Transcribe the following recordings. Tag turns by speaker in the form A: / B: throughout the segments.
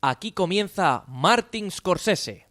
A: Aquí comienza Martin Scorsese.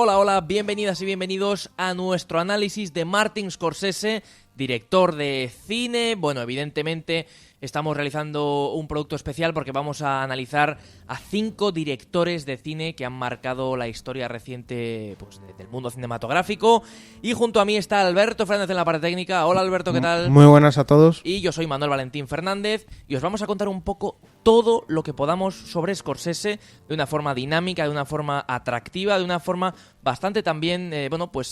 A: Hola, bienvenidas y bienvenidos a nuestro análisis de Martin Scorsese, director de cine. Bueno, evidentemente estamos realizando un producto especial porque vamos a analizar a 5 directores de cine que han marcado la historia reciente del mundo cinematográfico. Y junto a mí está Alberto Fernández en la parte técnica. Hola Alberto, ¿qué tal?
B: Muy buenas a todos.
A: Y yo soy Manuel Valentín Fernández y os vamos a contar un poco todo lo que podamos sobre Scorsese de una forma dinámica, de una forma atractiva, de una forma bastante también,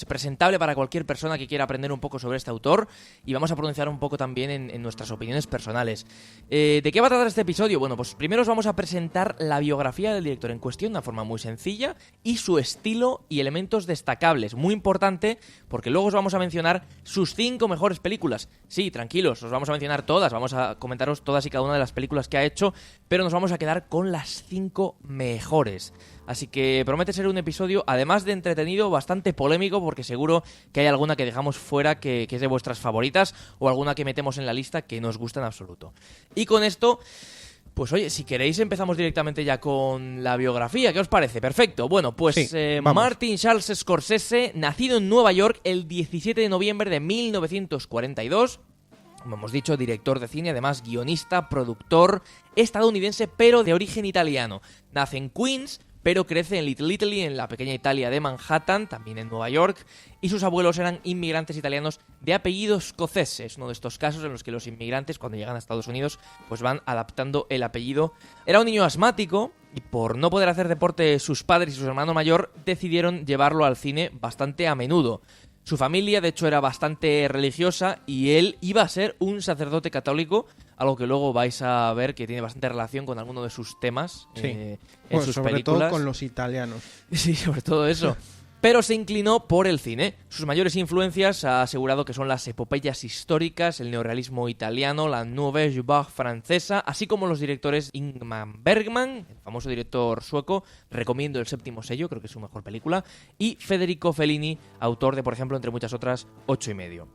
A: presentable para cualquier persona que quiera aprender un poco sobre este autor, y vamos a pronunciar un poco también en nuestras opiniones personales. ¿De qué va a tratar este episodio? Bueno, pues primero os vamos a presentar la biografía del director en cuestión de una forma muy sencilla y su estilo y elementos destacables, muy importante porque luego os vamos a mencionar sus 5 mejores películas. Sí, tranquilos, os vamos a mencionar todas, vamos a comentaros todas y cada una de las películas que ha hecho, pero nos vamos a quedar con las 5 mejores. Así que promete ser un episodio, además de entretenido, bastante polémico, porque seguro que hay alguna que dejamos fuera que es de vuestras favoritas, o alguna que metemos en la lista que no os gusta en absoluto. Y con esto, pues oye, si queréis empezamos directamente ya con la biografía. ¿Qué os parece? Perfecto. Bueno, pues
B: sí,
A: Martin Charles Scorsese, nacido en Nueva York el 17 de noviembre de 1942... Como hemos dicho, director de cine, además guionista, productor, estadounidense, pero de origen italiano. Nace en Queens, pero crece en Little Italy, en la pequeña Italia de Manhattan, también en Nueva York, y sus abuelos eran inmigrantes italianos de apellido escocés. Es uno de estos casos en los que los inmigrantes, cuando llegan a Estados Unidos, pues van adaptando el apellido. Era un niño asmático, y por no poder hacer deporte sus padres y su hermano mayor, decidieron llevarlo al cine bastante a menudo. Su familia, de hecho, era bastante religiosa y él iba a ser un sacerdote católico, algo que luego vais a ver que tiene bastante relación con alguno de sus temas en sus
B: sobre
A: películas.
B: Todo con los italianos.
A: Sí, sobre todo eso. Pero se inclinó por el cine. Sus mayores influencias ha asegurado que son las epopeyas históricas, el neorrealismo italiano, la Nouvelle Vague francesa, así como los directores Ingmar Bergman, el famoso director sueco, recomiendo El séptimo sello, creo que es su mejor película, y Federico Fellini, autor de, por ejemplo, entre muchas otras, 8 y medio.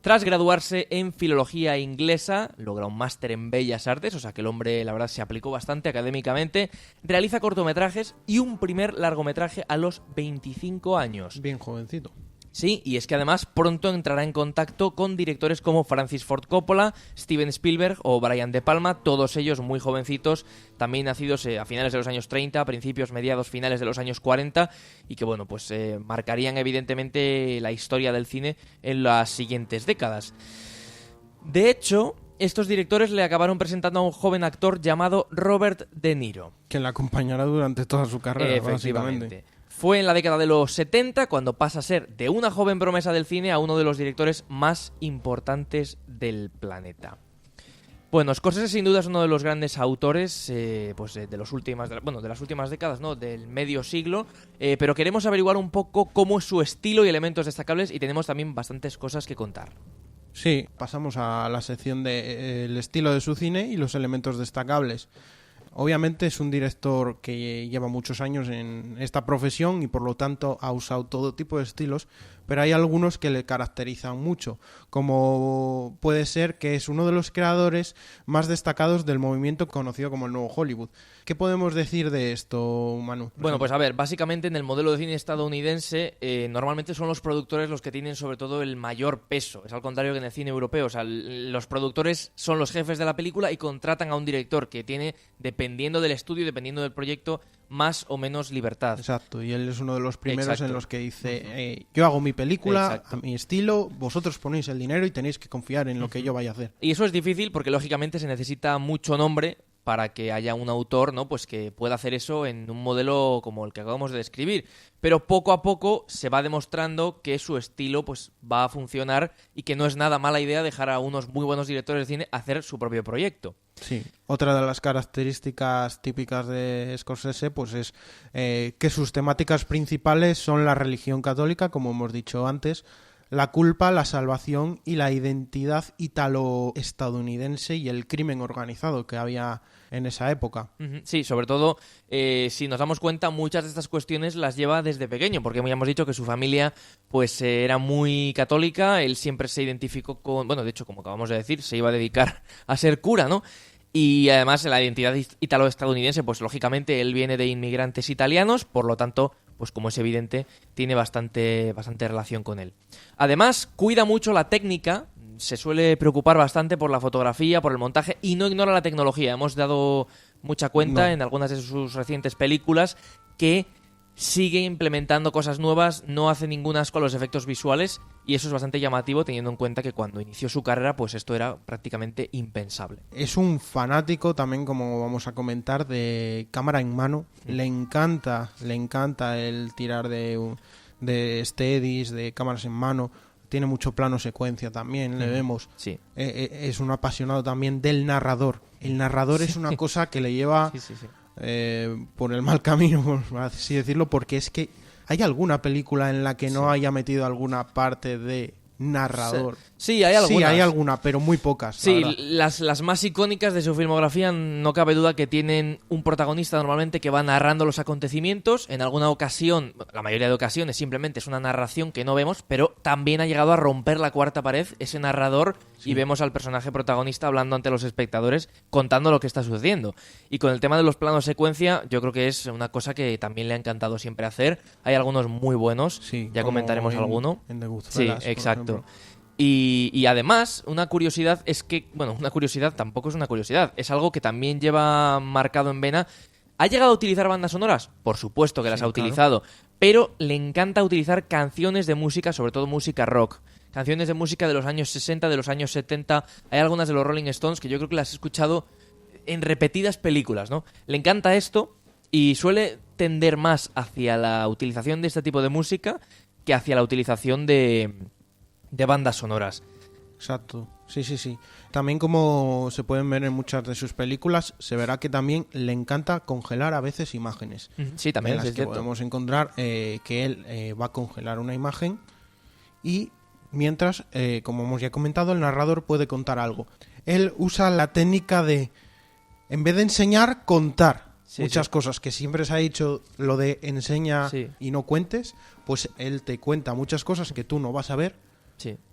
A: Tras graduarse en filología inglesa, logra un máster en Bellas Artes, o sea que el hombre, la verdad, se aplicó bastante académicamente, realiza cortometrajes y un primer largometraje a los 25 años.
B: Bien jovencito.
A: Sí, y es que además pronto entrará en contacto con directores como Francis Ford Coppola, Steven Spielberg o Brian De Palma, todos ellos muy jovencitos, también nacidos a finales de los años 30, principios, mediados, finales de los años 40, y que bueno, pues marcarían evidentemente la historia del cine en las siguientes décadas. De hecho, estos directores le acabaron presentando a un joven actor llamado Robert De Niro,
B: que le acompañará durante toda su carrera,
A: efectivamente.
B: Básicamente.
A: Fue en la década de los 70 cuando pasa a ser de una joven promesa del cine a uno de los directores más importantes del planeta. Bueno, Scorsese sin duda es uno de los grandes autores de las últimas décadas, ¿no? Del medio siglo, pero queremos averiguar un poco cómo es su estilo y elementos destacables, y tenemos también bastantes cosas que contar.
B: Sí, pasamos a la sección del estilo de su cine y los elementos destacables. Obviamente es un director que lleva muchos años en esta profesión y por lo tanto ha usado todo tipo de estilos, pero hay algunos que le caracterizan mucho, como puede ser que es uno de los creadores más destacados del movimiento conocido como el Nuevo Hollywood. ¿Qué podemos decir de esto, Manu?
A: Bueno, pues a ver, básicamente en el modelo de cine estadounidense normalmente son los productores los que tienen sobre todo el mayor peso. Es al contrario que en el cine europeo. O sea, los productores son los jefes de la película y contratan a un director que tiene, dependiendo del estudio, dependiendo del proyecto, más o menos libertad.
B: Exacto, y él es uno de los primeros. Exacto. En los que dice, yo hago mi mi película,
A: Exacto.
B: a mi estilo, vosotros ponéis el dinero y tenéis que confiar en lo que yo vaya a hacer.
A: Y eso es difícil porque lógicamente se necesita mucho nombre para que haya un autor, ¿no? Pues que pueda hacer eso en un modelo como el que acabamos de describir. Pero poco a poco se va demostrando que su estilo pues va a funcionar y que no es nada mala idea dejar a unos muy buenos directores de cine hacer su propio proyecto.
B: Sí, otra de las características típicas de Scorsese pues es que sus temáticas principales son la religión católica, como hemos dicho antes, la culpa, la salvación y la identidad ítalo-estadounidense y el crimen organizado que había en esa época.
A: Sí, sobre todo, si nos damos cuenta, muchas de estas cuestiones las lleva desde pequeño, porque ya hemos dicho que su familia pues era muy católica, él siempre se identificó con, bueno, de hecho, como acabamos de decir, se iba a dedicar a ser cura, ¿no? Y además la identidad ítalo-estadounidense, pues lógicamente él viene de inmigrantes italianos, por lo tanto, pues como es evidente, tiene bastante relación con él. Además, cuida mucho la técnica, se suele preocupar bastante por la fotografía, por el montaje y no ignora la tecnología. Hemos dado mucha cuenta en algunas de sus recientes películas que sigue implementando cosas nuevas, no hace ningún asco a los efectos visuales y eso es bastante llamativo teniendo en cuenta que cuando inició su carrera pues esto era prácticamente impensable.
B: Es un fanático también, como vamos a comentar, de cámara en mano. Le encanta el tirar de steadies, de cámaras en mano. Tiene mucho plano secuencia también, le vemos.
A: Sí.
B: Es un apasionado también del narrador. El narrador es una cosa que le lleva por el mal camino, por así decirlo, porque es que ¿hay alguna película en la que no haya metido alguna parte de narrador?
A: Sí, hay algunas.
B: Sí, hay alguna, pero muy pocas.
A: Sí,
B: la
A: las más icónicas de su filmografía no cabe duda que tienen un protagonista normalmente que va narrando los acontecimientos. En alguna ocasión, la mayoría de ocasiones, simplemente es una narración que no vemos, pero también ha llegado a romper la cuarta pared ese narrador y vemos al personaje protagonista hablando ante los espectadores, contando lo que está sucediendo. Y con el tema de los planos secuencia, yo creo que es una cosa que también le ha encantado siempre hacer. Hay algunos muy buenos, ya comentaremos alguno.
B: En The Goodfellas,
A: sí, exacto.
B: por ejemplo.
A: Y además, una curiosidad es que, bueno, una curiosidad tampoco es una curiosidad, es algo que también lleva marcado en vena. ¿Ha llegado a utilizar bandas sonoras? Por supuesto que las ha utilizado, pero le encanta utilizar canciones de música, sobre todo música rock. Canciones de música de los años 60, de los años 70. Hay algunas de los Rolling Stones que yo creo que las he escuchado en repetidas películas, ¿no? Le encanta esto y suele tender más hacia la utilización de este tipo de música que hacia la utilización de bandas sonoras.
B: Exacto, sí. También, como se pueden ver en muchas de sus películas, se verá que también le encanta congelar a veces imágenes.
A: Sí, también
B: en las
A: es
B: que
A: cierto.
B: podemos encontrar que él va a congelar una imagen y mientras, como hemos ya comentado, el narrador puede contar algo. Él usa la técnica de, en vez de enseñar, contar. Muchas cosas que siempre se ha dicho, lo de enseña y no cuentes, pues él te cuenta muchas cosas que tú no vas a ver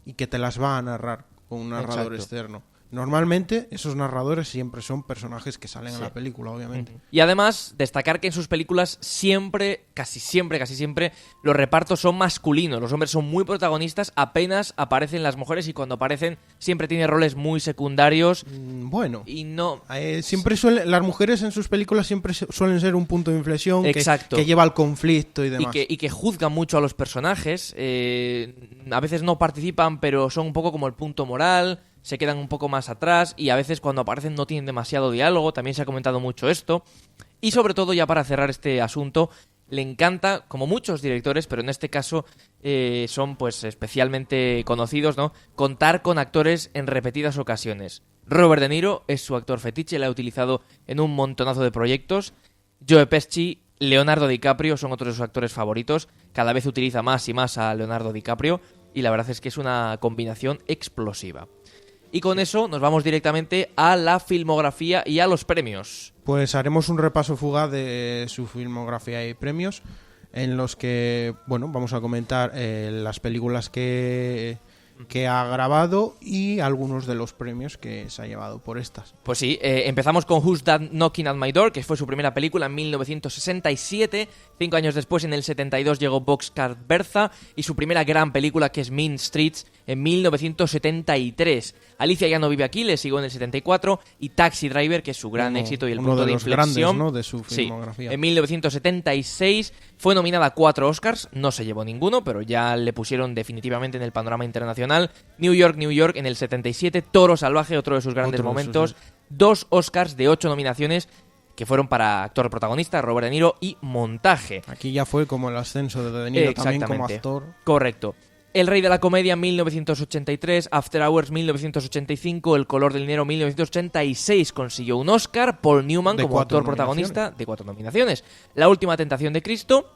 B: y que te las va a narrar con un narrador externo. Normalmente esos narradores siempre son personajes que salen en la película, obviamente.
A: Y además, destacar que en sus películas siempre, casi siempre, los repartos son masculinos. Los hombres son muy protagonistas, apenas aparecen las mujeres y cuando aparecen siempre tiene roles muy secundarios.
B: Bueno,
A: y no...
B: siempre las mujeres en sus películas siempre suelen ser un punto de inflexión que lleva al conflicto y demás.
A: Y que juzgan mucho a los personajes. A veces no participan, pero son un poco como el punto moral. Se quedan un poco más atrás y a veces cuando aparecen no tienen demasiado diálogo, también se ha comentado mucho esto. Y sobre todo, ya para cerrar este asunto, le encanta, como muchos directores, pero en este caso son pues especialmente conocidos, ¿no?, contar con actores en repetidas ocasiones. Robert De Niro es su actor fetiche, lo ha utilizado en un montonazo de proyectos. Joe Pesci, Leonardo DiCaprio son otros de sus actores favoritos. Cada vez utiliza más y más a Leonardo DiCaprio y la verdad es que es una combinación explosiva. Y con eso nos vamos directamente a la filmografía y a los premios.
B: Pues haremos un repaso fugaz de su filmografía y premios, en los que, bueno, vamos a comentar las películas que que ha grabado y algunos de los premios que se ha llevado por estas.
A: Pues sí, empezamos con Who's That Knocking at My Door, que fue su primera película en 1967. 5 años después, en el 72, llegó Boxcar Bertha y su primera gran película, que es Mean Streets, en 1973. Alicia ya no vive aquí, le siguió en el 74, y Taxi Driver, que es su gran éxito y el punto de inflexión.
B: Grandes, ¿no?, de su filmografía.
A: Sí, en 1976 fue nominada a 4 Oscars, no se llevó ninguno, pero ya le pusieron definitivamente en el panorama internacional. New York, New York, en el 77, Toro Salvaje, otro de sus grandes momentos. 2 Oscars de 8 nominaciones, que fueron para actor protagonista, Robert De Niro, y montaje.
B: Aquí ya fue como el ascenso de De Niro también como actor.
A: Correcto. El Rey de la Comedia, 1983, After Hours, 1985, El Color del Dinero, 1986, consiguió un Oscar, Paul Newman como actor protagonista, de 4 nominaciones. La Última Tentación de Cristo,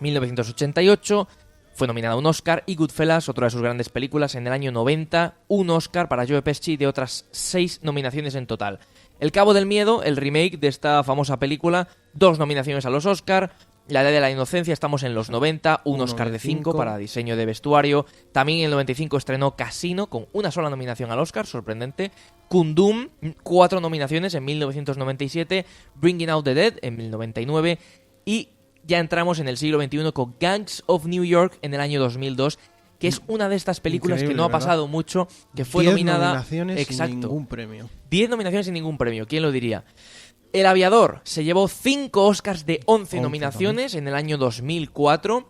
A: 1988, fue nominada a un Oscar, y Goodfellas, otra de sus grandes películas, en el año 90, un Oscar para Joe Pesci, de otras 6 nominaciones en total. El Cabo del Miedo, el remake de esta famosa película, 2 nominaciones a los Oscar. La Edad de la Inocencia, estamos en los 90, un Oscar de 5 para diseño de vestuario. También en el 95 estrenó Casino, con una sola nominación al Oscar, sorprendente. Kundum, 4 nominaciones en 1997. Bringing Out the Dead en 1999. Y ya entramos en el siglo XXI con Gangs of New York en el año 2002, que es una de estas películas que no ha pasado mucho, que fue nominada...
B: 10 nominaciones sin ningún premio.
A: 10 nominaciones sin ningún premio, ¿quién lo diría? El Aviador se llevó 5 Oscars de 11 nominaciones en el año 2004.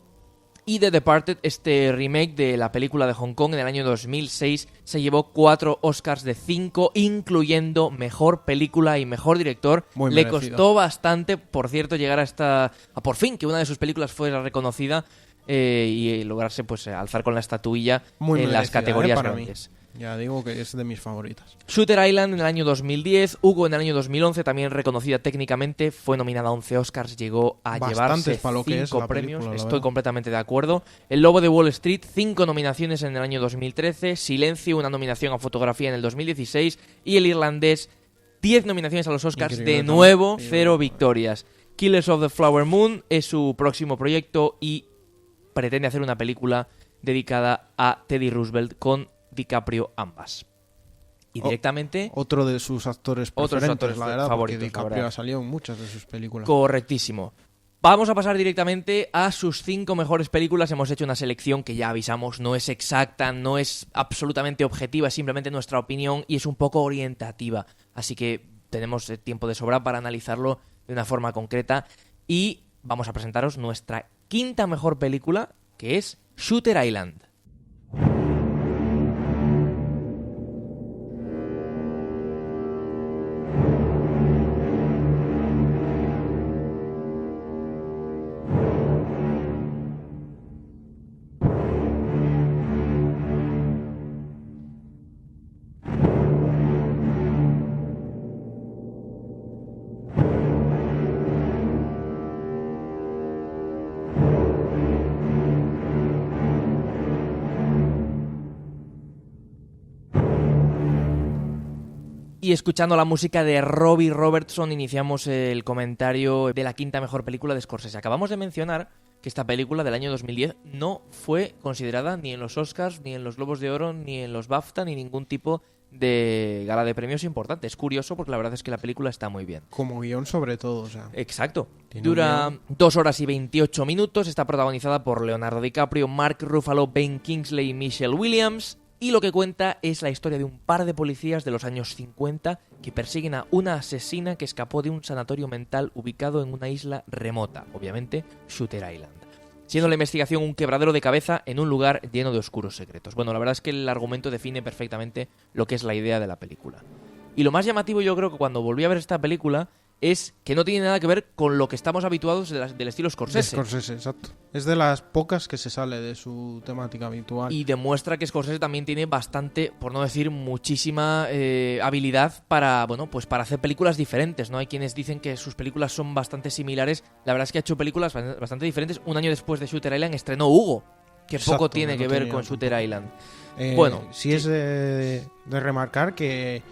A: Y The Departed, este remake de la película de Hong Kong en el año 2006, se llevó 4 Oscars de 5, incluyendo Mejor Película y Mejor Director.
B: Muy
A: Le
B: merecido.
A: costó bastante, por cierto, llegar a por fin que una de sus películas fuera reconocida y lograrse pues alzar con la estatuilla
B: Muy
A: en las
B: merecida,
A: categorías
B: para
A: grandes.
B: mí. Ya digo que es de mis favoritas.
A: Shooter Island en el año 2010, Hugo en el año 2011, también reconocida técnicamente, fue nominada a 11 Oscars, llegó a llevarse 5 premios, estoy completamente de acuerdo. El Lobo de Wall Street, 5 nominaciones en el año 2013, Silencio, una nominación a fotografía en el 2016, y El Irlandés, 10 nominaciones a los Oscars, de nuevo 0 victorias. Killers of the Flower Moon es su próximo proyecto y pretende hacer una película dedicada a Teddy Roosevelt con DiCaprio ambas. Y directamente...
B: Otro de sus actores preferentes, la verdad,
A: favoritos,
B: porque DiCaprio ha salido en muchas de sus películas.
A: Correctísimo. Vamos a pasar directamente a sus 5 mejores películas. Hemos hecho una selección que ya avisamos, no es exacta, no es absolutamente objetiva, es simplemente nuestra opinión y es un poco orientativa. Así que tenemos tiempo de sobra para analizarlo de una forma concreta y vamos a presentaros nuestra 5ª mejor película, que es Shooter Island. Y escuchando la música de Robbie Robertson iniciamos el comentario de la 5ª mejor película de Scorsese. Acabamos de mencionar que esta película del año 2010 no fue considerada ni en los Oscars, ni en los Globos de Oro, ni en los BAFTA, ni ningún tipo de gala de premios importante. Es curioso porque la verdad es que la película está muy bien.
B: Como guión sobre todo, o sea.
A: Exacto. Dura 2 horas y 28 minutos, está protagonizada por Leonardo DiCaprio, Mark Ruffalo, Ben Kingsley y Michelle Williams. Y lo que cuenta es la historia de un par de policías de los años 50 que persiguen a una asesina que escapó de un sanatorio mental ubicado en una isla remota, obviamente Shooter Island, siendo la investigación un quebradero de cabeza en un lugar lleno de oscuros secretos. Bueno, la verdad es que el argumento define perfectamente lo que es la idea de la película. Y lo más llamativo, yo creo que cuando volví a ver esta película, es que no tiene nada que ver con lo que estamos habituados del estilo Scorsese.
B: De Scorsese, exacto. Es de las pocas que se sale de su temática habitual.
A: Y demuestra que Scorsese también tiene bastante, por no decir muchísima habilidad para, bueno, pues para hacer películas diferentes, ¿no? Hay quienes dicen que sus películas son bastante similares. La verdad es que ha hecho películas bastante diferentes. Un año después de Shooter Island estrenó Hugo, que poco tiene que ver con Shooter Island.
B: Bueno, sí es de remarcar que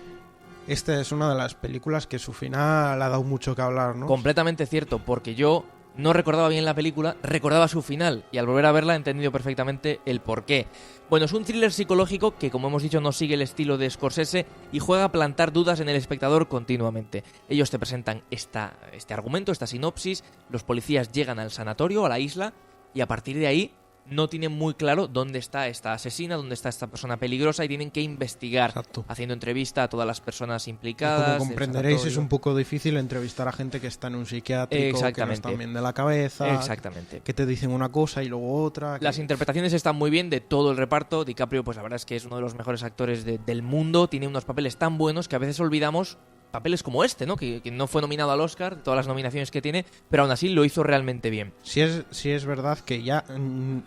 B: esta es una de las películas que su final ha dado mucho que hablar, ¿no?
A: Completamente cierto, porque yo no recordaba bien la película, recordaba su final, y al volver a verla he entendido perfectamente el porqué. Bueno, es un thriller psicológico que, como hemos dicho, no sigue el estilo de Scorsese y juega a plantar dudas en el espectador continuamente. Ellos te presentan este argumento, esta sinopsis, los policías llegan al sanatorio, a la isla, y a partir de ahí no tienen muy claro dónde está esta asesina, dónde está esta persona peligrosa, y tienen que investigar,
B: Exacto.
A: haciendo entrevista a todas las personas
B: Y
A: implicadas.
B: como
A: del
B: comprenderéis, es
A: sanatorio.
B: un poco difícil entrevistar a gente que está en un psiquiátrico, que no están bien de la cabeza,
A: Exactamente.
B: que te dicen una cosa y luego otra.
A: Las interpretaciones están muy bien de todo el reparto. DiCaprio, pues la verdad es que es uno de los mejores actores del mundo. Tiene unos papeles tan buenos que a veces olvidamos papeles como este, ¿no? Que no fue nominado al Oscar, todas las nominaciones que tiene, pero aún así lo hizo realmente bien.
B: Sí es verdad que ya,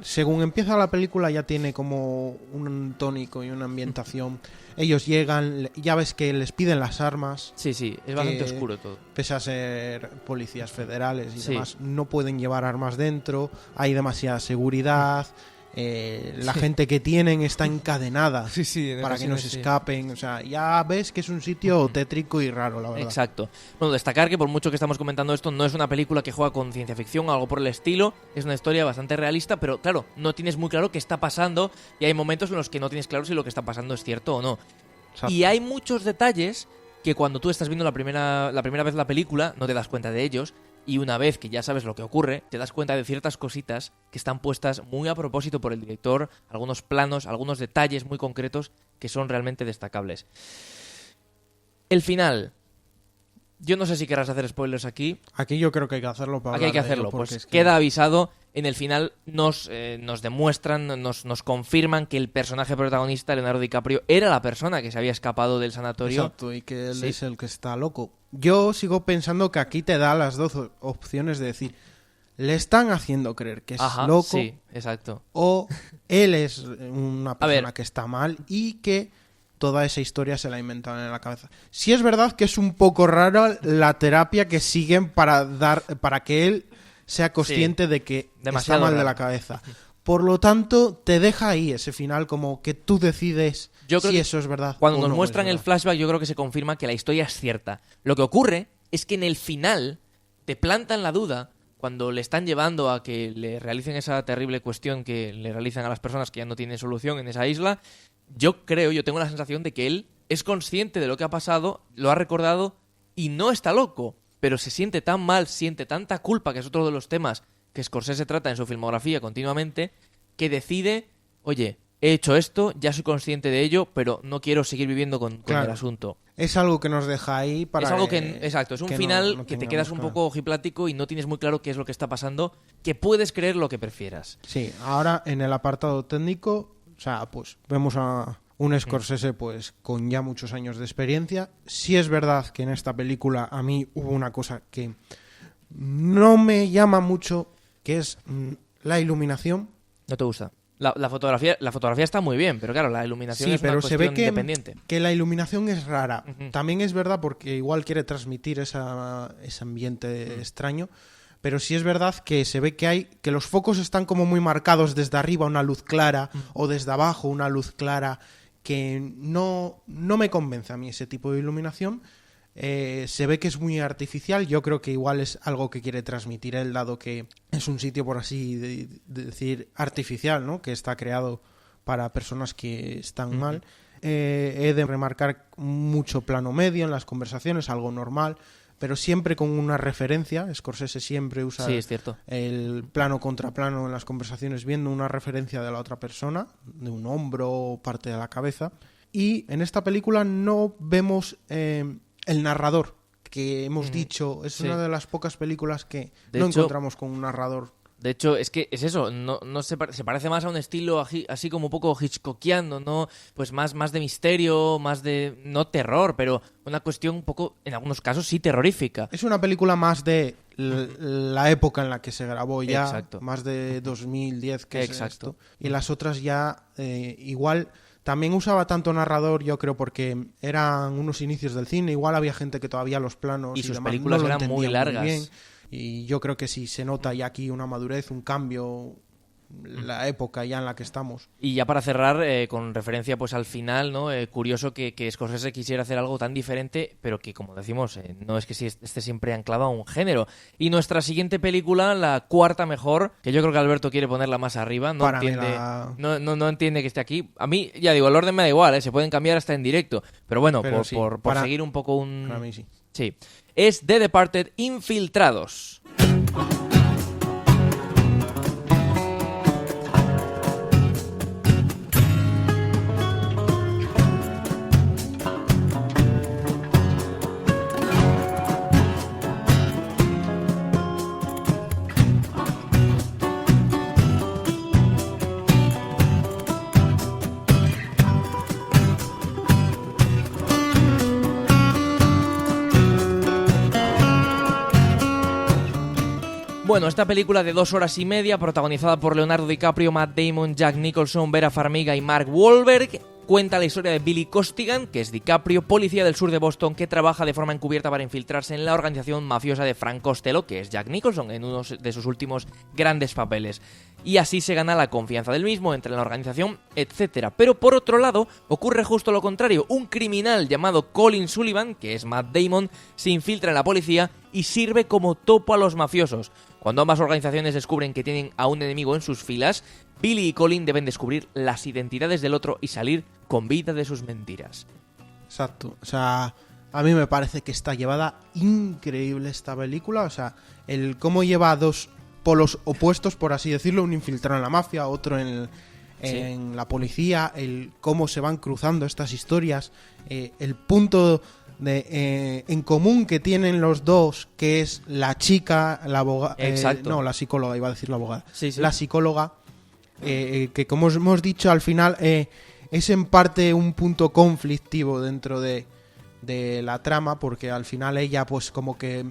B: según empieza la película, ya tiene como un tónico y una ambientación. Ellos llegan, ya ves que les piden las armas.
A: Sí, es bastante oscuro todo.
B: Pese a ser policías federales y
A: Sí.
B: demás, no pueden llevar armas dentro, hay demasiada seguridad. La gente que tienen está encadenada para que no se escapen. O sea, ya ves que es un sitio tétrico y raro, la verdad.
A: Exacto. Bueno, destacar que por mucho que estamos comentando esto, no es una película que juega con ciencia ficción o algo por el estilo. Es una historia bastante realista, pero claro, no tienes muy claro qué está pasando y hay momentos en los que no tienes claro si lo que está pasando es cierto o no.
B: Exacto.
A: Y hay muchos detalles que cuando tú estás viendo la primera vez la película no te das cuenta de ellos. Y una vez que ya sabes lo que ocurre, te das cuenta de ciertas cositas que están puestas muy a propósito por el director, algunos planos, algunos detalles muy concretos que son realmente destacables. El final. Yo no sé si querrás hacer spoilers aquí.
B: Aquí yo creo que hay que hacerlo para
A: Aquí hay que
B: hablar de ello,
A: hacerlo,
B: porque
A: pues
B: es que-
A: queda avisado. En el final nos demuestran, nos confirman que el personaje protagonista, Leonardo DiCaprio, era la persona que se había escapado del sanatorio.
B: Exacto, y que él
A: Sí.
B: es el que está loco. Yo sigo pensando que aquí te da las dos opciones de decir, le están haciendo creer que es
A: Ajá,
B: loco,
A: sí, exacto.
B: o él es una persona
A: ver.
B: que está mal y que toda esa historia se la inventaron en la cabeza. Sí es verdad que es un poco raro la terapia que siguen para que él sea consciente de que
A: demasiado
B: está mal de
A: raro.
B: la cabeza. Por lo tanto, te deja ahí ese final como que tú decides
A: Yo creo
B: si
A: que
B: eso es verdad.
A: Cuando
B: o
A: nos
B: no
A: muestran
B: es
A: el
B: verdad.
A: flashback, yo creo que se confirma que la historia es cierta. Lo que ocurre es que en el final te plantan la duda cuando le están llevando a que le realicen esa terrible cuestión que le realizan a las personas que ya no tienen solución en esa isla. Yo tengo la sensación de que él es consciente de lo que ha pasado, lo ha recordado y no está loco, pero se siente tan mal, siente tanta culpa, que es otro de los temas que Scorsese trata en su filmografía continuamente, que decide, oye, he hecho esto, ya soy consciente de ello, pero no quiero seguir viviendo con
B: Claro.
A: el asunto.
B: Es algo que nos deja ahí para
A: Es algo que, exacto, es un
B: que
A: final
B: no
A: que te
B: tengamos
A: quedas un
B: claro.
A: poco ojiplático y no tienes muy claro qué es lo que está pasando, que puedes creer lo que prefieras.
B: Sí, ahora en el apartado técnico, o sea, pues vemos a un Scorsese pues con ya muchos años de experiencia. Sí es verdad que en esta película a mí hubo una cosa que no me llama mucho, que es la iluminación.
A: ¿No te gusta? La fotografía está muy bien, pero claro, la iluminación
B: Sí,
A: es una
B: pero se ve
A: cuestión independiente.
B: que la iluminación es rara.
A: Ujú.
B: También es verdad porque igual quiere transmitir ese ambiente extraño, pero sí es verdad que se ve que los focos están como muy marcados desde arriba, una luz clara, o desde abajo, una luz clara, que no me convence a mí ese tipo de iluminación. Se ve que es muy artificial. Yo creo que igual es algo que quiere transmitir él, dado que es un sitio, por así de decir, artificial, ¿no? Que está creado para personas que están mal. He de remarcar mucho plano medio en las conversaciones, algo normal, pero siempre con una referencia. Scorsese siempre usa
A: Sí, es cierto.
B: el plano contra plano en las conversaciones, viendo una referencia de la otra persona, de un hombro o parte de la cabeza. Y en esta película no vemos el narrador, que hemos dicho, es
A: Sí.
B: una de las pocas películas que
A: De
B: no
A: hecho,
B: encontramos con un narrador.
A: De hecho, es que es eso, no se parece más a un estilo así como un poco hitchcockiano, ¿no? Pues más de misterio, más de, no terror, pero una cuestión un poco, en algunos casos, sí terrorífica.
B: Es una película más de la época en la que se grabó ya,
A: Exacto.
B: más de 2010 que
A: Exacto.
B: es esto. Y las otras ya igual también usaba tanto narrador, yo creo, porque eran unos inicios del cine, igual había gente que todavía los planos
A: Y sus
B: demás
A: películas
B: no lo
A: eran muy
B: entendía
A: largas.
B: bien. Y yo creo que sí se nota ya aquí una madurez, un cambio la época ya en la que estamos.
A: Y ya para cerrar, con referencia pues al final, ¿no? Curioso que Scorsese quisiera hacer algo tan diferente, pero que, como decimos, no es que esté siempre anclado a un género. Y nuestra siguiente película, la cuarta mejor, que yo creo que Alberto quiere ponerla más arriba, no entiende que esté aquí. A mí, ya digo, el orden me da igual, se pueden cambiar hasta en directo, pero bueno,
B: pero
A: por seguir un poco
B: Para mí sí.
A: Sí. Es The Departed Infiltrados. Bueno, esta película de 2 horas y media, protagonizada por Leonardo DiCaprio, Matt Damon, Jack Nicholson, Vera Farmiga y Mark Wahlberg, cuenta la historia de Billy Costigan, que es DiCaprio, policía del sur de Boston que trabaja de forma encubierta para infiltrarse en la organización mafiosa de Frank Costello, que es Jack Nicholson, en uno de sus últimos grandes papeles. Y así se gana la confianza del mismo, entra en la organización, etc. Pero por otro lado, ocurre justo lo contrario. Un criminal llamado Colin Sullivan, que es Matt Damon, se infiltra en la policía y sirve como topo a los mafiosos. Cuando ambas organizaciones descubren que tienen a un enemigo en sus filas, Billy y Colin deben descubrir las identidades del otro y salir con vida de sus mentiras.
B: Exacto. O sea, a mí me parece que está llevada increíble esta película. O sea, el cómo lleva dos polos opuestos, por así decirlo, un infiltrado en la mafia, otro en la policía, el cómo se van cruzando estas historias, el punto en común que tienen los dos, que es la chica, la abogada, no, la psicóloga, iba a decir la abogada, la psicóloga, que como hemos dicho al final es en parte un punto conflictivo dentro de la trama, porque al final ella pues como que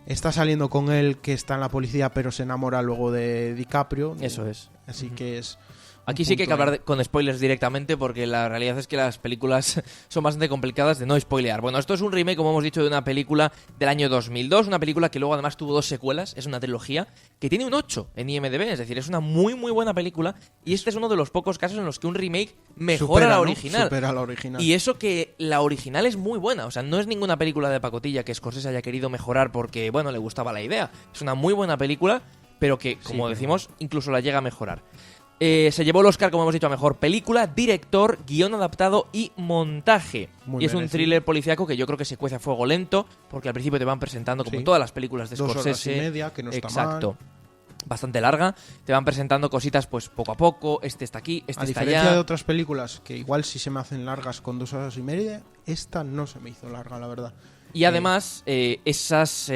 B: está saliendo con él, que está en la policía, pero se enamora luego de DiCaprio.
A: Eso es.
B: Así que es...
A: Aquí sí que hay que hablar con spoilers directamente, porque la realidad es que las películas son bastante complicadas de no spoilear. Bueno, esto es un remake, como hemos dicho, de una película del año 2002, una película que luego además tuvo 2 secuelas, es una trilogía, que tiene un 8 en IMDb, es decir, es una muy muy buena película, y este es uno de los pocos casos en los que un remake mejora la original.
B: Supera la original.
A: Y eso que la original es muy buena, o sea, no es ninguna película de pacotilla que Scorsese haya querido mejorar porque, bueno, le gustaba la idea. Es una muy buena película, pero que, como decimos, incluso la llega a mejorar. Se llevó el Oscar, como hemos dicho, a Mejor Película, Director, Guión Adaptado y Montaje. Y es un thriller policíaco que yo creo que se cuece a fuego lento, porque al principio te van presentando, como en todas las películas de Scorsese...
B: 2 horas y media, que no está
A: exacto, mal. Bastante larga. Te van presentando cositas pues poco a poco, este está aquí, este está allá.
B: A diferencia de otras películas, que igual sí se me hacen largas con 2 horas y media, esta no se me hizo larga, la verdad.
A: Y además, esas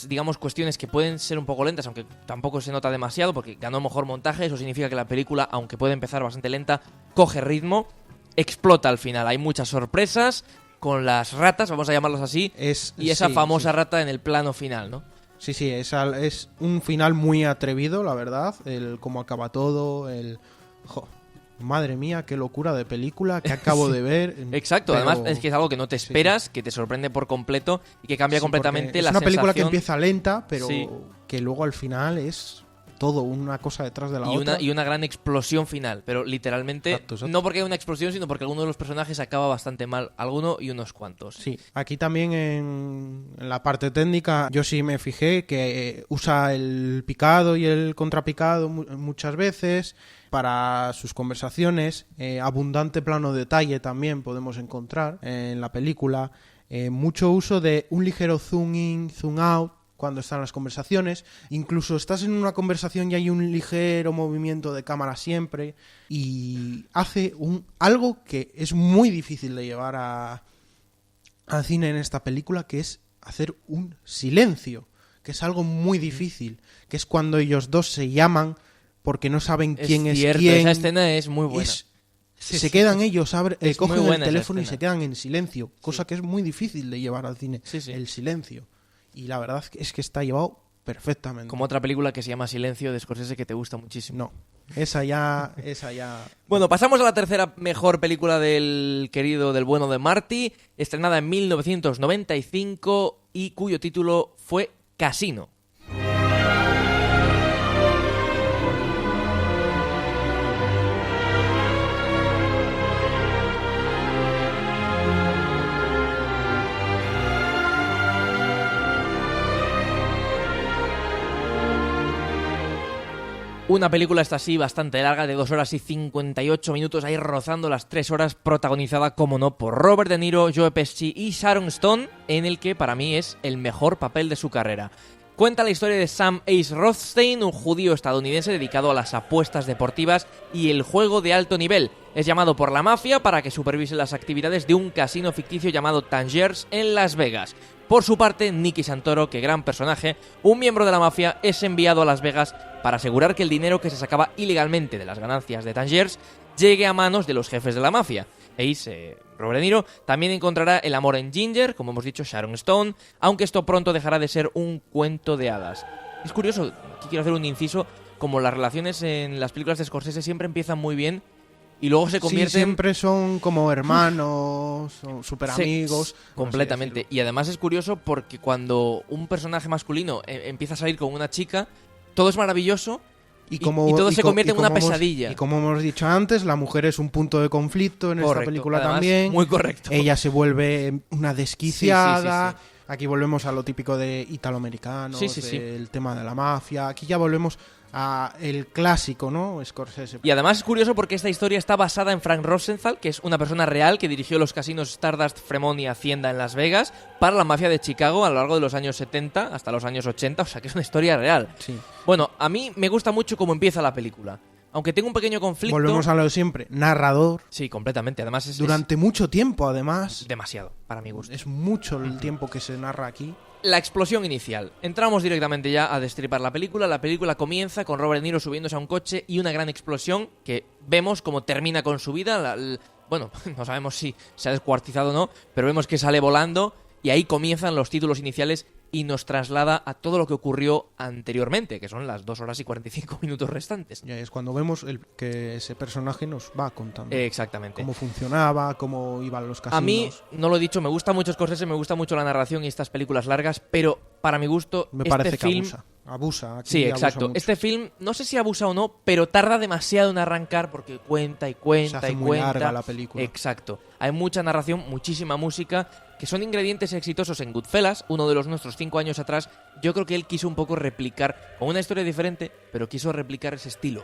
A: digamos, cuestiones que pueden ser un poco lentas, aunque tampoco se nota demasiado, porque ganó mejor montaje, eso significa que la película, aunque puede empezar bastante lenta, coge ritmo, explota al final. Hay muchas sorpresas con las ratas, vamos a llamarlas así, y esa famosa rata en el plano final, ¿no?
B: Sí, es un final muy atrevido, la verdad, el cómo acaba todo, madre mía, qué locura de película que acabo de ver.
A: Exacto, pero... además es que es algo que no te esperas, que te sorprende por completo y que cambia completamente la sensación.
B: Es una película que empieza lenta, pero que luego al final es todo una cosa detrás de la otra.
A: Y una gran explosión final, pero literalmente, exacto. No porque hay una explosión, sino porque alguno de los personajes acaba bastante mal, alguno y unos cuantos.
B: Sí, aquí también en la parte técnica yo sí me fijé que usa el picado y el contrapicado muchas veces para sus conversaciones, abundante plano de detalle también podemos encontrar en la película, mucho uso de un ligero zoom in, zoom out cuando están las conversaciones, incluso estás en una conversación y hay un ligero movimiento de cámara siempre, y hace algo que es muy difícil de llevar al cine en esta película, que es hacer un silencio, que es algo muy difícil, que es cuando ellos dos se llaman porque no saben quién es quién.
A: Esa escena es muy buena.
B: Se quedan ellos, cogen el teléfono y se quedan en silencio, cosa que es muy difícil de llevar al cine, el silencio. Y la verdad es que está llevado perfectamente.
A: Como otra película que se llama Silencio, de Scorsese, que te gusta muchísimo.
B: No, esa ya...
A: Bueno, pasamos a la tercera mejor película del bueno de Marty, estrenada en 1995 y cuyo título fue Casino. Una película esta sí bastante larga, de 2 horas y 58 minutos, ahí rozando las 3 horas, protagonizada, como no, por Robert De Niro, Joe Pesci y Sharon Stone, en el que para mí es el mejor papel de su carrera. Cuenta la historia de Sam Ace Rothstein, un judío estadounidense dedicado a las apuestas deportivas y el juego de alto nivel. Es llamado por la mafia para que supervise las actividades de un casino ficticio llamado Tangiers en Las Vegas. Por su parte, Nicky Santoro, que gran personaje, un miembro de la mafia, es enviado a Las Vegas para asegurar que el dinero que se sacaba ilegalmente de las ganancias de Tangiers llegue a manos de los jefes de la mafia. Ace, Robert De Niro, también encontrará el amor en Ginger, como hemos dicho, Sharon Stone, aunque esto pronto dejará de ser un cuento de hadas. Es curioso, aquí quiero hacer un inciso, como las relaciones en las películas de Scorsese siempre empiezan muy bien y luego se convierten...
B: Sí, siempre son como hermanos, son súper amigos.
A: Sí, completamente. Y además es curioso porque cuando un personaje masculino empieza a salir con una chica, todo es maravilloso. Y todo se convierte en una pesadilla.
B: Y como hemos dicho antes, la mujer es un punto de conflicto en esta película. Además, también.
A: Muy correcto.
B: Ella se vuelve una desquiciada.
A: Sí.
B: Aquí volvemos a lo típico de italoamericanos, el tema de la mafia. Aquí ya volvemos a el clásico, ¿no? Scorsese.
A: Y además es curioso porque esta historia está basada en Frank Rosenthal, que es una persona real que dirigió los casinos Stardust, Fremont y Hacienda en Las Vegas para la mafia de Chicago a lo largo de los años 70 hasta los años 80, o sea que es una historia real.
B: Sí.
A: Bueno, a mí me gusta mucho cómo empieza la película. Aunque tengo un pequeño conflicto...
B: Volvemos a lo de siempre. Narrador.
A: Sí, completamente. Además es...
B: Durante mucho tiempo, además.
A: Demasiado, para mi gusto.
B: Es mucho el tiempo que se narra aquí.
A: La explosión inicial. Entramos directamente ya a destripar la película. La película comienza con Robert De Niro subiéndose a un coche y una gran explosión que vemos como termina con su vida. Bueno, no sabemos si se ha descuartizado o no, pero vemos que sale volando y ahí comienzan los títulos iniciales y nos traslada a todo lo que ocurrió anteriormente, que son las 2 horas y 45 minutos restantes.
B: Y ahí es cuando vemos que ese personaje nos va contando.
A: Exactamente.
B: Cómo funcionaba, cómo iban los casinos.
A: A mí, no lo he dicho, me gusta mucho Scorsese, me gusta mucho la narración y estas películas largas, pero para mi gusto,
B: me parece que abusa. Aquí
A: sí, exacto.
B: Abusa mucho.
A: Este film, no sé si abusa o no, pero tarda demasiado en arrancar porque cuenta y cuenta
B: se hace
A: y
B: muy
A: cuenta.
B: Larga la película.
A: Exacto. Hay mucha narración, muchísima música, que son ingredientes exitosos en Goodfellas, uno de los nuestros 5 años atrás. Yo creo que él quiso un poco replicar, con una historia diferente, pero quiso replicar ese estilo.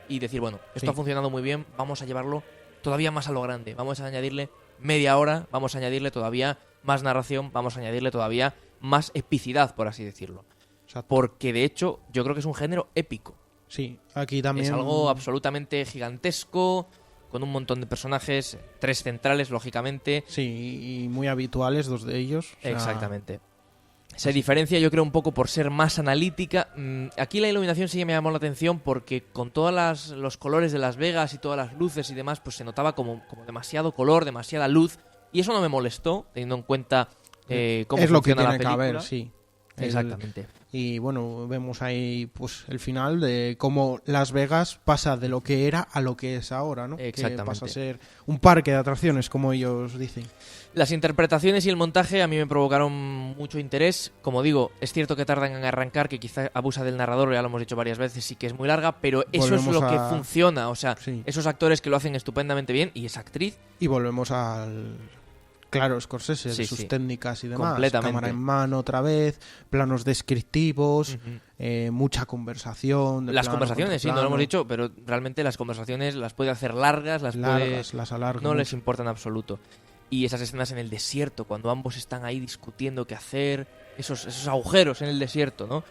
A: Y decir, bueno, esto ha funcionado muy bien, vamos a llevarlo todavía más a lo grande. Vamos a añadirle media hora, vamos a añadirle todavía más narración, vamos a añadirle todavía más epicidad, por así decirlo.
B: Exacto.
A: Porque de hecho yo creo que es un género épico.
B: Sí, aquí también
A: es algo absolutamente gigantesco, con un montón de personajes, 3 centrales lógicamente.
B: Sí, y muy habituales 2 de ellos.
A: Exactamente. Se diferencia, yo creo, un poco por ser más analítica. Aquí la iluminación sí que me llamó la atención porque con todos los colores de Las Vegas y todas las luces y demás, pues se notaba como demasiado color, demasiada luz. Y eso no me molestó, teniendo en cuenta cómo
B: es lo que
A: funciona
B: tiene
A: la película.
B: Que haber, sí.
A: Exactamente.
B: Y bueno, vemos ahí pues el final de cómo Las Vegas pasa de lo que era a lo que es ahora, ¿no?
A: Exactamente.
B: Que pasa a ser un parque de atracciones, como ellos dicen.
A: Las interpretaciones y el montaje a mí me provocaron mucho interés. Como digo, es cierto que tardan en arrancar, que quizá abusa del narrador, ya lo hemos dicho varias veces, y que es muy larga, pero eso es lo que funciona. O sea, esos actores que lo hacen estupendamente bien, y esa actriz.
B: Y volvemos al... Claro, Scorsese, de sus técnicas y demás.
A: Completamente.
B: Cámara en mano otra vez, planos descriptivos, mucha conversación.
A: Las conversaciones, sí, no lo hemos dicho, pero realmente las conversaciones las puede hacer largas, las
B: alarga.
A: No les importa en absoluto. Y esas escenas en el desierto, cuando ambos están ahí discutiendo qué hacer, esos agujeros en el desierto, ¿no?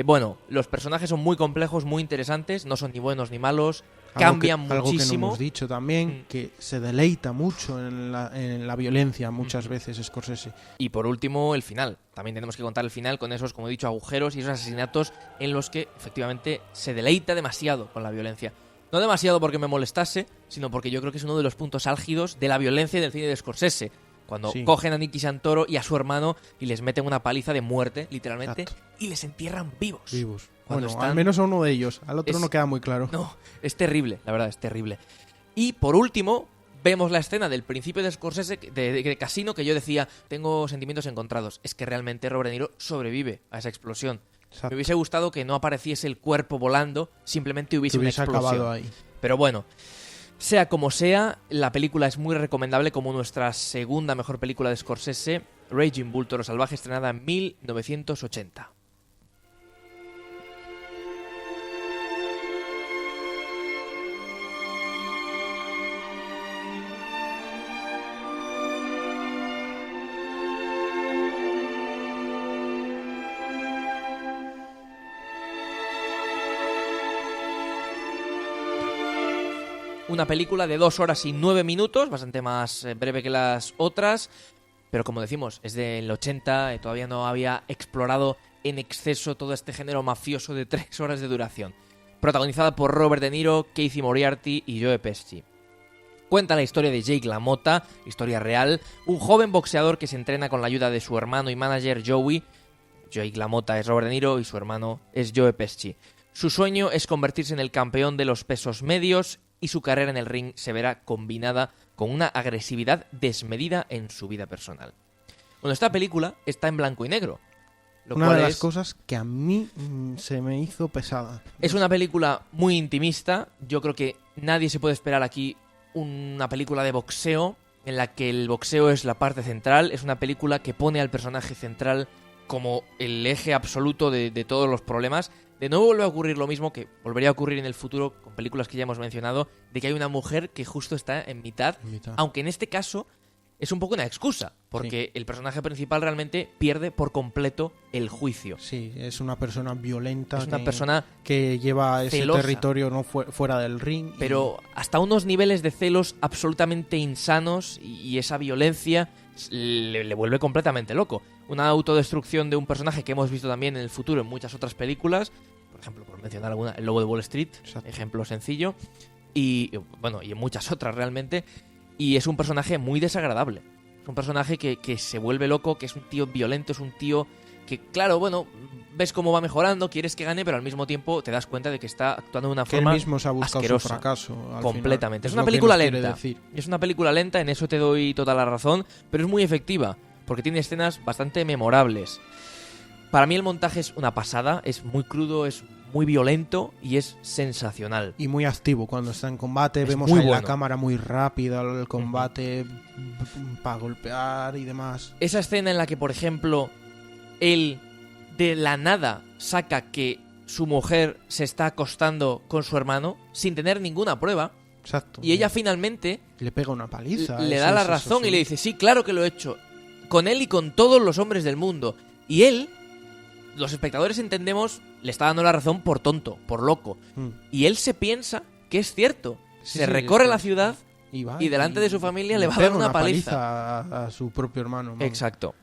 A: Bueno, los personajes son muy complejos, muy interesantes, no son ni buenos ni malos. Cambian muchísimo.
B: Algo que no hemos dicho también, que se deleita mucho en la violencia muchas veces Scorsese.
A: Y por último, el final. También tenemos que contar el final con esos, como he dicho, agujeros y esos asesinatos en los que efectivamente se deleita demasiado con la violencia. No demasiado porque me molestase, sino porque yo creo que es uno de los puntos álgidos de la violencia del cine de Scorsese. Cuando cogen a Nicky Santoro y a su hermano y les meten una paliza de muerte, literalmente, y les entierran vivos.
B: Bueno, al menos a uno de ellos. Al otro no queda muy claro.
A: No, es terrible, la verdad, es terrible. Y por último, vemos la escena del principio de Scorsese, de Casino, que yo decía, tengo sentimientos encontrados. Es que realmente Robert De Niro sobrevive a esa explosión. Exacto. Me hubiese gustado que no apareciese el cuerpo volando, simplemente hubiese una explosión.
B: Acabado ahí.
A: Pero bueno, sea como sea, la película es muy recomendable como nuestra segunda mejor película de Scorsese, Raging Bull, Toro Salvaje, estrenada en 1980. una película de 2 horas y 9 minutos, bastante más breve que las otras, pero como decimos, es del 80, todavía no había explorado en exceso todo este género mafioso de 3 horas de duración. Protagonizada por Robert De Niro, Casey Moriarty y Joe Pesci. Cuenta la historia de Jake LaMotta, historia real, un joven boxeador que se entrena con la ayuda de su hermano y manager Joey. Jake LaMotta es Robert De Niro y su hermano es Joe Pesci. Su sueño es convertirse en el campeón de los pesos medios y su carrera en el ring se verá combinada con una agresividad desmedida en su vida personal. Bueno, esta película está en blanco y negro.
B: Una de las cosas que a mí se me hizo pesada.
A: Es una película muy intimista. Yo creo que nadie se puede esperar aquí una película de boxeo en la que el boxeo es la parte central. Es una película que pone al personaje central como el eje absoluto de todos los problemas. De nuevo vuelve a ocurrir lo mismo que volvería a ocurrir en el futuro con películas que ya hemos mencionado, de que hay una mujer que justo está en mitad. Aunque en este caso es un poco una excusa, porque el personaje principal realmente pierde por completo el juicio.
B: Sí, es una persona violenta,
A: es una persona
B: que lleva ese
A: celosa,
B: territorio no fuera del ring.
A: Pero hasta unos niveles de celos absolutamente insanos y esa violencia le vuelve completamente loco. Una autodestrucción de un personaje que hemos visto también en el futuro en muchas otras películas, por ejemplo, por mencionar alguna, El Lobo de Wall Street, exacto, ejemplo sencillo, y bueno, y en muchas otras realmente. Y es un personaje muy desagradable. Es un personaje que se vuelve loco, que es un tío violento, es un tío que, claro, bueno, ves cómo va mejorando, quieres que gane, pero al mismo tiempo te das cuenta de que está actuando de una forma
B: él mismo se ha buscado
A: asquerosa.
B: Su fracaso.
A: Completamente.
B: Es
A: una película lenta. Es una película lenta, en eso te doy toda la razón, pero es muy efectiva, porque tiene escenas bastante memorables. Para mí el montaje es una pasada, es muy crudo, es muy violento y es sensacional.
B: Y muy activo cuando está en combate.
A: Es
B: vemos
A: muy
B: ahí
A: bueno.
B: La cámara muy rápida, el combate para golpear y demás.
A: Esa escena en la que, por ejemplo, él de la nada saca que su mujer se está acostando con su hermano sin tener ninguna prueba.
B: Exacto.
A: Y ella finalmente
B: le pega una paliza.
A: Le da la razón y le dice, sí, claro que lo he hecho. Con él y con todos los hombres del mundo. Y él, los espectadores entendemos, le está dando la razón por tonto, por loco. Y él se piensa que es cierto. Se recorre la ciudad y delante de su familia le va a dar una paliza
B: a su propio hermano.
A: Exacto.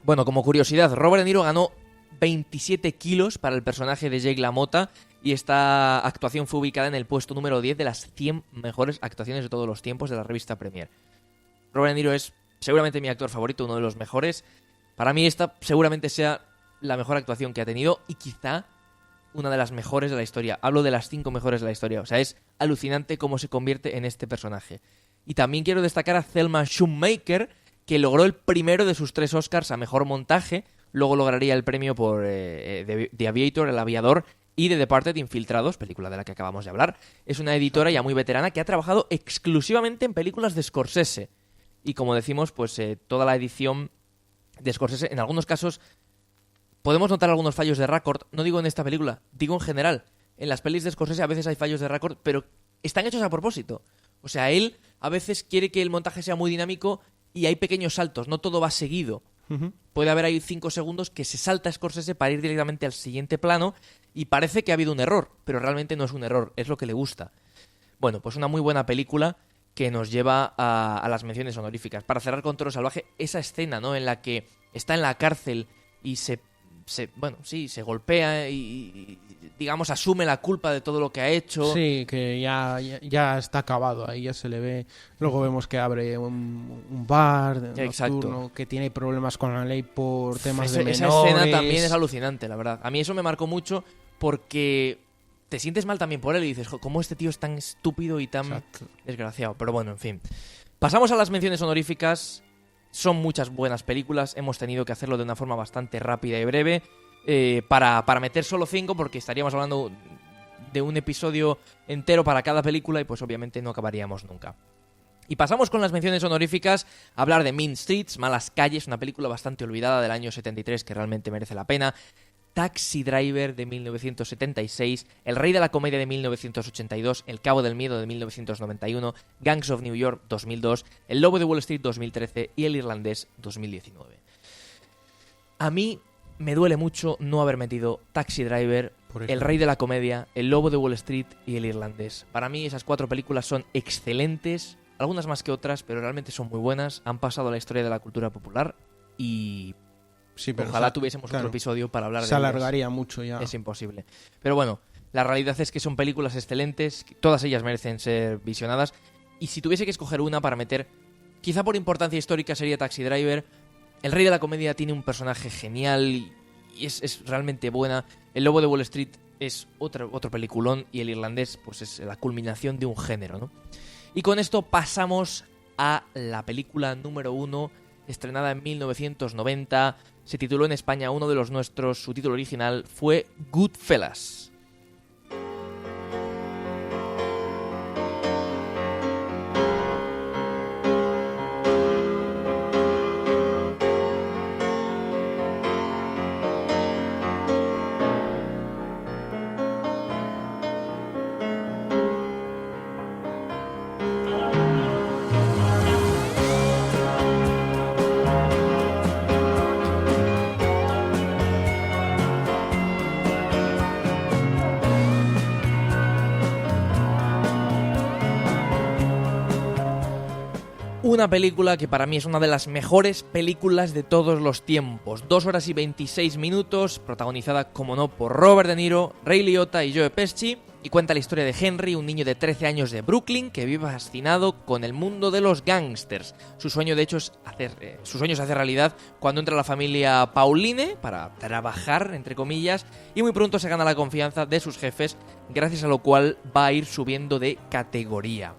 A: Bueno, como curiosidad, Robert De Niro ganó 27 kilos para el personaje de Jake LaMotta y esta actuación fue ubicada en el puesto número 10 de las 100 mejores actuaciones de todos los tiempos de la revista Premiere. Robert De Niro es seguramente mi actor favorito, uno de los mejores. Para mí esta seguramente sea la mejor actuación que ha tenido y quizá una de las mejores de la historia. Hablo de las 5 mejores de la historia. O sea, es alucinante cómo se convierte en este personaje. Y también quiero destacar a Thelma Schoonmaker, que logró el primero de sus 3 Oscars a Mejor Montaje. Luego lograría el premio por The Aviator, El Aviador, y The Departed, Infiltrados, película de la que acabamos de hablar. Es una editora ya muy veterana que ha trabajado exclusivamente en películas de Scorsese. Y como decimos, pues toda la edición de Scorsese, en algunos casos podemos notar algunos fallos de récord, no digo en esta película, digo en general. En las pelis de Scorsese a veces hay fallos de récord, pero están hechos a propósito. O sea, él a veces quiere que el montaje sea muy dinámico y hay pequeños saltos, no todo va seguido. Puede haber ahí 5 segundos que se salta Scorsese para ir directamente al siguiente plano y parece que ha habido un error, pero realmente no es un error, es lo que le gusta. Bueno, pues una muy buena película que nos lleva a las menciones honoríficas. Para cerrar con Toro Salvaje, esa escena, ¿no?, en la que está en la cárcel y se golpea y digamos, asume la culpa de todo lo que ha hecho.
B: Sí, que ya está acabado, ahí ya se le ve. Luego vemos que abre un bar nocturno, que tiene problemas con la ley por temas de menores.
A: Esa escena también es alucinante, la verdad. A mí eso me marcó mucho porque te sientes mal también por él y dices, ¿cómo este tío es tan estúpido y tan desgraciado? Pero bueno, en fin. Pasamos a las menciones honoríficas. Son muchas buenas películas, hemos tenido que hacerlo de una forma bastante rápida y breve para meter solo 5 porque estaríamos hablando de un episodio entero para cada película y pues obviamente no acabaríamos nunca. Y pasamos con las menciones honoríficas a hablar de Mean Streets, Malas Calles, una película bastante olvidada del año 73 que realmente merece la pena. Taxi Driver de 1976, El Rey de la Comedia de 1982, El Cabo del Miedo de 1991, Gangs of New York 2002, El Lobo de Wall Street 2013 y El Irlandés 2019. A mí me duele mucho no haber metido Taxi Driver El Rey de la Comedia, El Lobo de Wall Street y El Irlandés. Para mí esas 4 películas son excelentes, algunas más que otras, pero realmente son muy buenas, han pasado a la historia de la cultura popular y
B: sí, pero
A: ojalá tuviésemos otro episodio para hablar de ellas.
B: Se alargaría mucho ya.
A: Es imposible. Pero bueno, la realidad es que son películas excelentes, todas ellas merecen ser visionadas, y si tuviese que escoger una para meter, quizá por importancia histórica sería Taxi Driver. El Rey de la Comedia tiene un personaje genial y es realmente buena. El Lobo de Wall Street es otro peliculón y El Irlandés pues es la culminación de un género, ¿no? Y con esto pasamos a la película número 1, estrenada en 1990. Se tituló en España uno de los nuestros, su título original fue Goodfellas. Una película que para mí es una de las mejores películas de todos los tiempos. 2 horas y 26 minutos, protagonizada, como no, por Robert De Niro, Ray Liotta y Joe Pesci, y cuenta la historia de Henry, un niño de 13 años de Brooklyn que vive fascinado con el mundo de los gángsters. Su sueño, de hecho, es hacer realidad cuando entra la familia Pauline para trabajar, entre comillas, y muy pronto se gana la confianza de sus jefes, gracias a lo cual va a ir subiendo de categoría.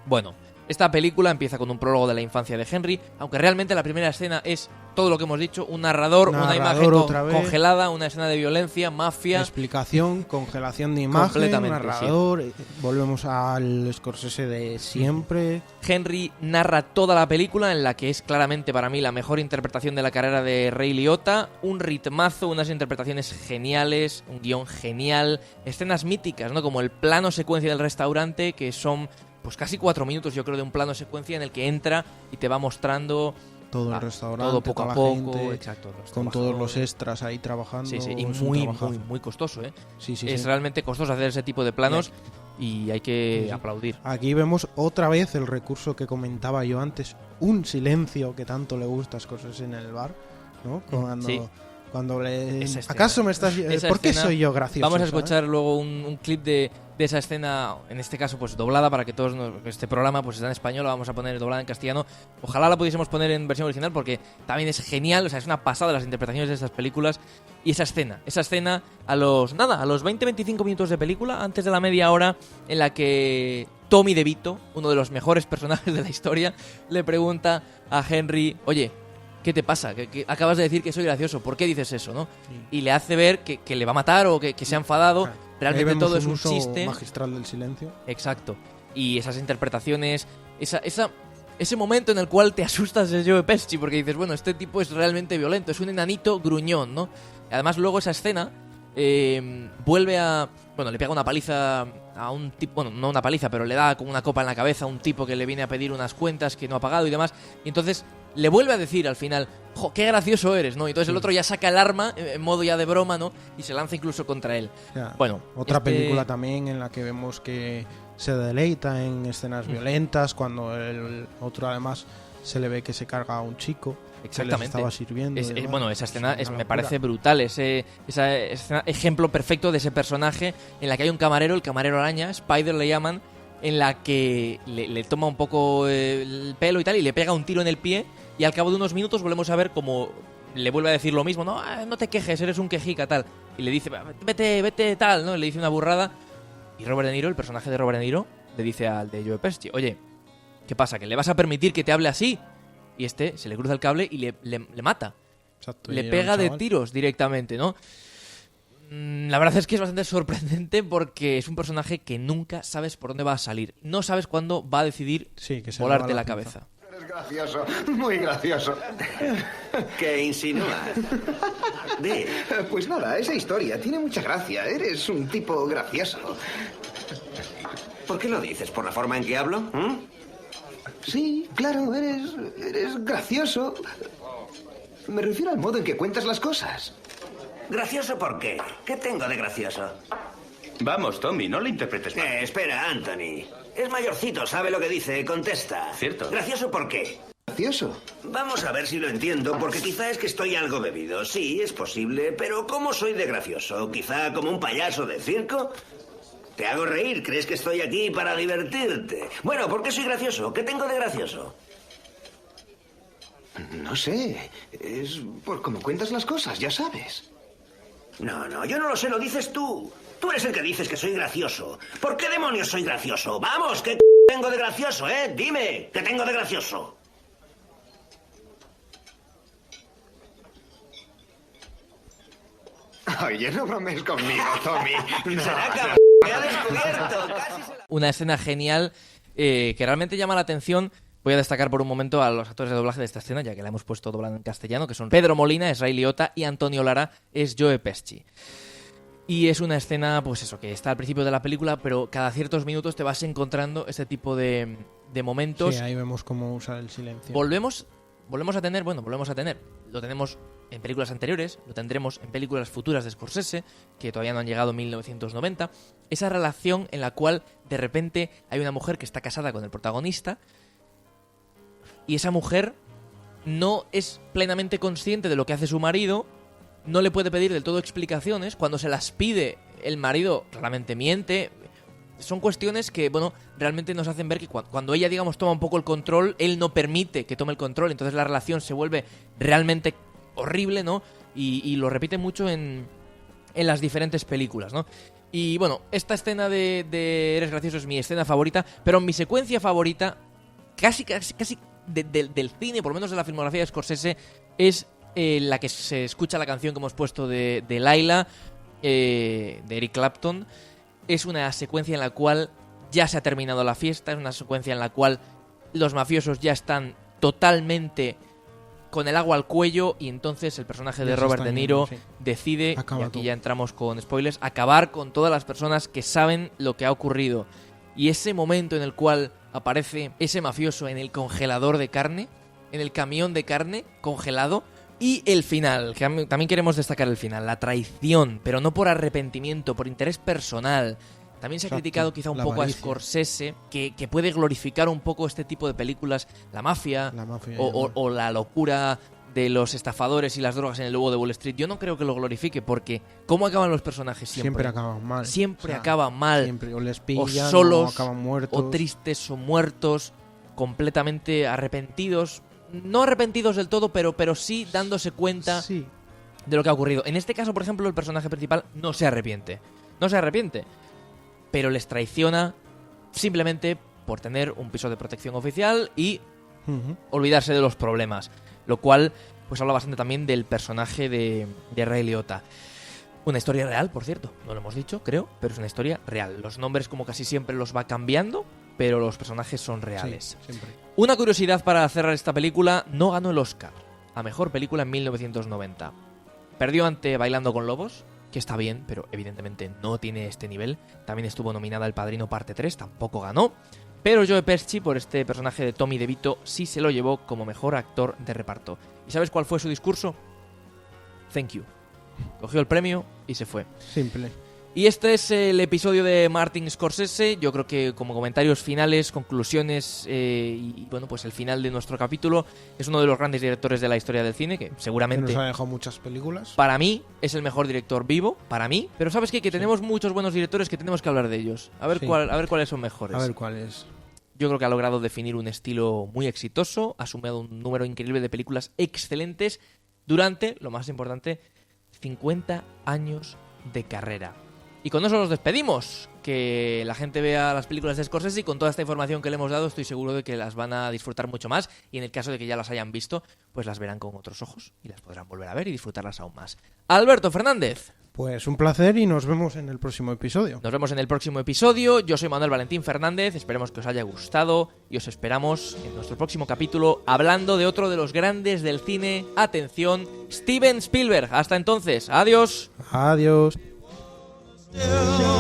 A: Bueno, esta película empieza con un prólogo de la infancia de Henry, aunque realmente la primera escena es todo lo que hemos dicho, un narrador una imagen congelada, una escena de violencia, mafia...
B: Explicación, congelación de imagen, narrador... Sí. Volvemos al Scorsese de siempre.
A: Henry narra toda la película, en la que es claramente para mí la mejor interpretación de la carrera de Ray Liotta, un ritmazo, unas interpretaciones geniales, un guión genial, escenas míticas, ¿no? Como el plano secuencia del restaurante, que son... pues casi 4 minutos, yo creo, de un plano secuencia en el que entra y te va mostrando
B: todo el restaurante,
A: todo poco a poco,
B: gente,
A: exacto,
B: con todos los extras ahí trabajando.
A: Sí, y muy costoso, ¿eh?
B: Sí,
A: es realmente costoso hacer ese tipo de planos y hay que aplaudir.
B: Aquí vemos otra vez el recurso que comentaba yo antes, un silencio que tanto le gusta a Scorsese en el bar, ¿no? Cuando le... ¿Acaso me estás...? ¿Por qué soy yo gracioso?
A: Vamos a escuchar luego un clip de esa escena, en este caso pues doblada, para que todos este programa pues está en español, la vamos a poner doblada en castellano. Ojalá la pudiésemos poner en versión original porque también es genial, o sea, es una pasada las interpretaciones de estas películas. Y esa escena a los 20-25 minutos de película, antes de la media hora, en la que Tommy DeVito, uno de los mejores personajes de la historia, le pregunta a Henry, oye, ¿qué te pasa? Que acabas de decir que soy gracioso, ¿por qué dices eso, no? Sí. Y le hace ver que le va a matar o que se ha enfadado. Claro. Realmente todo es un chiste
B: magistral del silencio.
A: Exacto. Y esas interpretaciones, ese momento en el cual te asustas de Joe Pesci porque dices, bueno, este tipo es realmente violento, es un enanito gruñón, ¿no? Además luego esa escena vuelve a... Bueno, le pega una paliza a un tipo... Bueno, no una paliza, pero le da como una copa en la cabeza a un tipo que le viene a pedir unas cuentas que no ha pagado y demás. Y entonces le vuelve a decir al final, ¡jo, qué gracioso eres!, ¿no? Y entonces el otro ya saca el arma en modo ya de broma, ¿no? Y se lanza incluso contra él.
B: Ya, bueno, otra película también en la que vemos que se deleita en escenas violentas, cuando el otro además se le ve que se carga a un chico.
A: Exactamente.
B: Que les estaba sirviendo.
A: Bueno, esa escena me parece brutal. Esa escena, ejemplo perfecto de ese personaje en la que hay un camarero, el camarero araña, Spider le llaman, en la que le toma un poco el pelo y tal y le pega un tiro en el pie y al cabo de unos minutos volvemos a ver como le vuelve a decir lo mismo, no te quejes, eres un quejica, tal. Y le dice, vete, tal, ¿no? Le dice una burrada y Robert De Niro, el personaje de Robert De Niro, le dice al de Joe Pesci, oye, ¿qué pasa? ¿Que le vas a permitir que te hable así? Y se le cruza el cable y le mata.
B: Exacto,
A: le pega de tiros directamente, ¿no? La verdad es que es bastante sorprendente porque es un personaje que nunca sabes por dónde va a salir. No sabes cuándo va a decidir volarte la cabeza.
C: Eres gracioso, muy gracioso.
D: ¿Qué insinúas?
C: Pues nada, esa historia tiene mucha gracia. Eres un tipo gracioso.
D: ¿Por qué lo dices? ¿Por la forma en que hablo?
C: Sí, claro, eres gracioso. Me refiero al modo en que cuentas las cosas.
D: ¿Gracioso por qué? ¿Qué tengo de gracioso?
E: Vamos, Tommy, no le interpretes mal.
D: Espera, Anthony. Es mayorcito, sabe lo que dice, contesta.
E: Cierto.
D: ¿Gracioso por qué?
C: Gracioso.
D: Vamos a ver si lo entiendo, porque quizá es que estoy algo bebido. Sí, es posible, pero ¿cómo soy de gracioso? ¿Quizá como un payaso de circo? Te hago reír, ¿crees que estoy aquí para divertirte? Bueno, ¿por qué soy gracioso? ¿Qué tengo de gracioso?
C: No sé. Es por cómo cuentas las cosas, ya sabes.
D: No, yo no lo sé, lo dices tú. Tú eres el que dices que soy gracioso. ¿Por qué demonios soy gracioso? Vamos, ¿qué tengo de gracioso, Dime, ¿qué tengo de gracioso?
C: Oye, no bromees conmigo, Tommy. No,
D: Será que me ha descubierto. Casi se la...
A: Una escena genial que realmente llama la atención. Voy a destacar por un momento a los actores de doblaje de esta escena, ya que la hemos puesto doblada en castellano, que son Pedro Molina, es Ray Liotta, y Antonio Lara es Joe Pesci. Y es una escena, pues eso, que está al principio de la película, pero cada ciertos minutos te vas encontrando este tipo de momentos.
B: Sí, ahí vemos cómo usar el silencio.
A: Volvemos a tener, lo tenemos en películas anteriores, lo tendremos en películas futuras de Scorsese, que todavía no han llegado en 1990, esa relación en la cual de repente hay una mujer que está casada con el protagonista, y esa mujer no es plenamente consciente de lo que hace su marido, no le puede pedir del todo explicaciones, cuando se las pide el marido realmente miente. Son cuestiones que, realmente nos hacen ver que cuando ella, digamos, toma un poco el control, él no permite que tome el control, entonces la relación se vuelve realmente horrible, ¿no? Y lo repite mucho en las diferentes películas, ¿no? Y esta escena de Eres gracioso es mi escena favorita, pero mi secuencia favorita, casi del cine, por lo menos de la filmografía de Scorsese, es la que se escucha la canción que hemos puesto de Laila, de Eric Clapton. Es una secuencia en la cual ya se ha terminado la fiesta, es una secuencia en la cual los mafiosos ya están totalmente con el agua al cuello, y entonces el personaje de Robert De Niro decide, y aquí ya entramos con spoilers, acabar con todas las personas que saben lo que ha ocurrido. Y ese momento en el cual aparece ese mafioso en el congelador de carne, en el camión de carne congelado, y el final, que también queremos destacar el final, la traición, pero no por arrepentimiento, por interés personal. También se ha criticado quizá un poco a Scorsese, que puede glorificar un poco este tipo de películas, la mafia o la locura de los estafadores y las drogas en el Lobo de Wall Street. Yo no creo que lo glorifique, porque ¿cómo acaban los personajes siempre?
B: Siempre acaban mal.
A: Siempre acaban mal.
B: Siempre, o les pillan,
A: o solos,
B: o acaban muertos,
A: o tristes, o muertos, completamente arrepentidos. No arrepentidos del todo, pero sí dándose cuenta de lo que ha ocurrido. En este caso, por ejemplo, el personaje principal no se arrepiente. No se arrepiente, pero les traiciona simplemente por tener un piso de protección oficial y olvidarse de los problemas. Lo cual, pues habla bastante también del personaje de Ray Liotta. Una historia real, por cierto. No lo hemos dicho, creo, pero es una historia real. Los nombres, como casi siempre, los va cambiando, pero los personajes son reales.
B: Sí, siempre.
A: Una curiosidad para cerrar esta película: no ganó el Oscar a Mejor Película en 1990. Perdió ante Bailando con Lobos, que está bien, pero evidentemente no tiene este nivel. También estuvo nominada El Padrino Parte 3, tampoco ganó. Pero Joe Pesci, por este personaje de Tommy DeVito, sí se lo llevó como mejor actor de reparto. ¿Y sabes cuál fue su discurso? Thank you. Cogió el premio y se fue.
B: Simple.
A: Y este es el episodio de Martin Scorsese. Yo creo que como comentarios finales, conclusiones y pues el final de nuestro capítulo, es uno de los grandes directores de la historia del cine, que seguramente
B: que nos ha dejado muchas películas.
A: Para mí es el mejor director vivo, para mí. Pero ¿sabes qué? Que tenemos muchos buenos directores que tenemos que hablar de ellos. A ver cuáles son mejores.
B: A ver cuáles.
A: Yo creo que ha logrado definir un estilo muy exitoso, ha sumado un número increíble de películas excelentes durante, lo más importante, 50 años de carrera. Y con eso nos despedimos. Que la gente vea las películas de Scorsese, y con toda esta información que le hemos dado estoy seguro de que las van a disfrutar mucho más, y en el caso de que ya las hayan visto, pues las verán con otros ojos y las podrán volver a ver y disfrutarlas aún más. Alberto Fernández.
B: Pues un placer, y nos vemos en el próximo episodio.
A: Nos vemos en el próximo episodio. Yo soy Manuel Valentín Fernández, esperemos que os haya gustado y os esperamos en nuestro próximo capítulo hablando de otro de los grandes del cine. Atención, Steven Spielberg. Hasta entonces, adiós.
B: Adiós.
F: Still